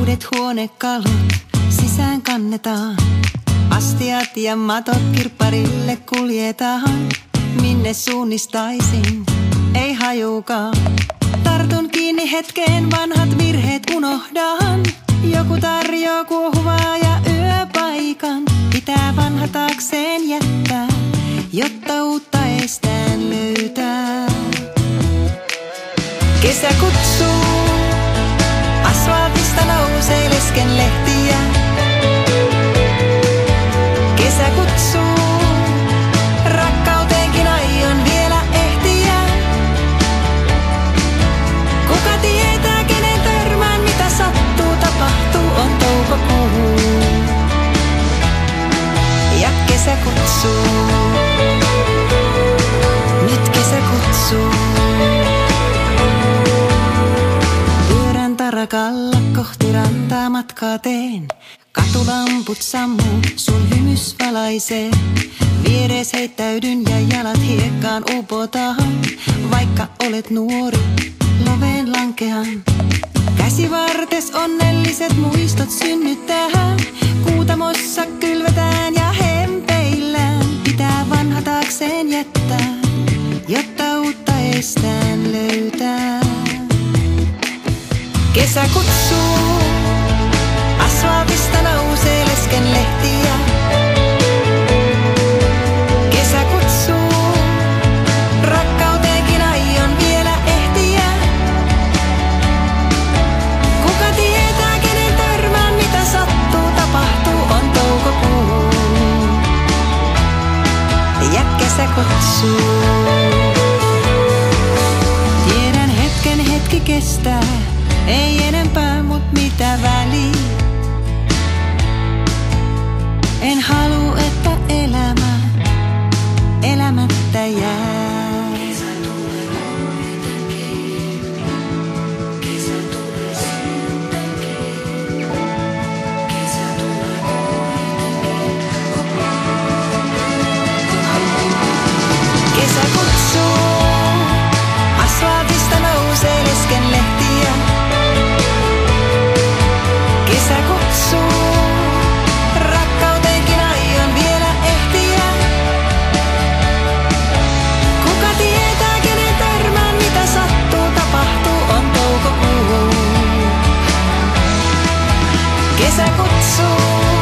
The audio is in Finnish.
Uudet huonekalut sisään kannetaan. Astiat ja matot kirpparille kuljetaan. Minne suunnistaisin, ei hajukaan. Tartun kiinni hetkeen, vanhat virheet unohdan. Joku tarjoaa kuohuvaa ja yöpaikan. Pitää vanha taakseen jättää, jotta uutta estään löytää. Kesä kutsuu, asfaltista nousee leskenlehtiä. Kesä kutsuu, rakkauteenkin aion vielä ehtiä. Kuka tietää, kenen törmään, mitä sattuu, tapahtuu, on toukokuu. Ja kesä kutsuu, nyt kesä kutsuu. Pyörän tarakalla kohti rantaa matkaa teen. Katulamput sammuu, sun hymys valaisee. Vieres heittäydyn ja jalat hiekkaan upotaan. Vaikka olet nuori, loveen lankean. Käsivartes onnelliset muistot synnyttää. Kuutamossa kylvetään ja hempeillään. Pitää vanha taakseen jättää, jotta uutta estään löytää. Kesä kutsuu, asfaltista nousee leskenlehtiä. Kesä kutsuu, rakkauteenkin aion vielä ehtiä. Kuka tietää, kenen törmään, mitä sattuu, tapahtuu, on toukokuu. Ja kesä kutsuu. Tiedän hetki kestää, ei enempää, mut mitä väliä. En halua, että elämä elämättä jää. Kesä tulee kuitenkin, kesä tulee sittenkin. Kesä tulee kuitenkin. Kesä kutsuu, asfaltista nousee leskenlehtiä. Kesä kutsuu, rakkauteenkin aion vielä ehtiä. Kuka tietää, kenen törmään, mitä sattuu, tapahtuu, on toukokuu. Kesä kutsuu.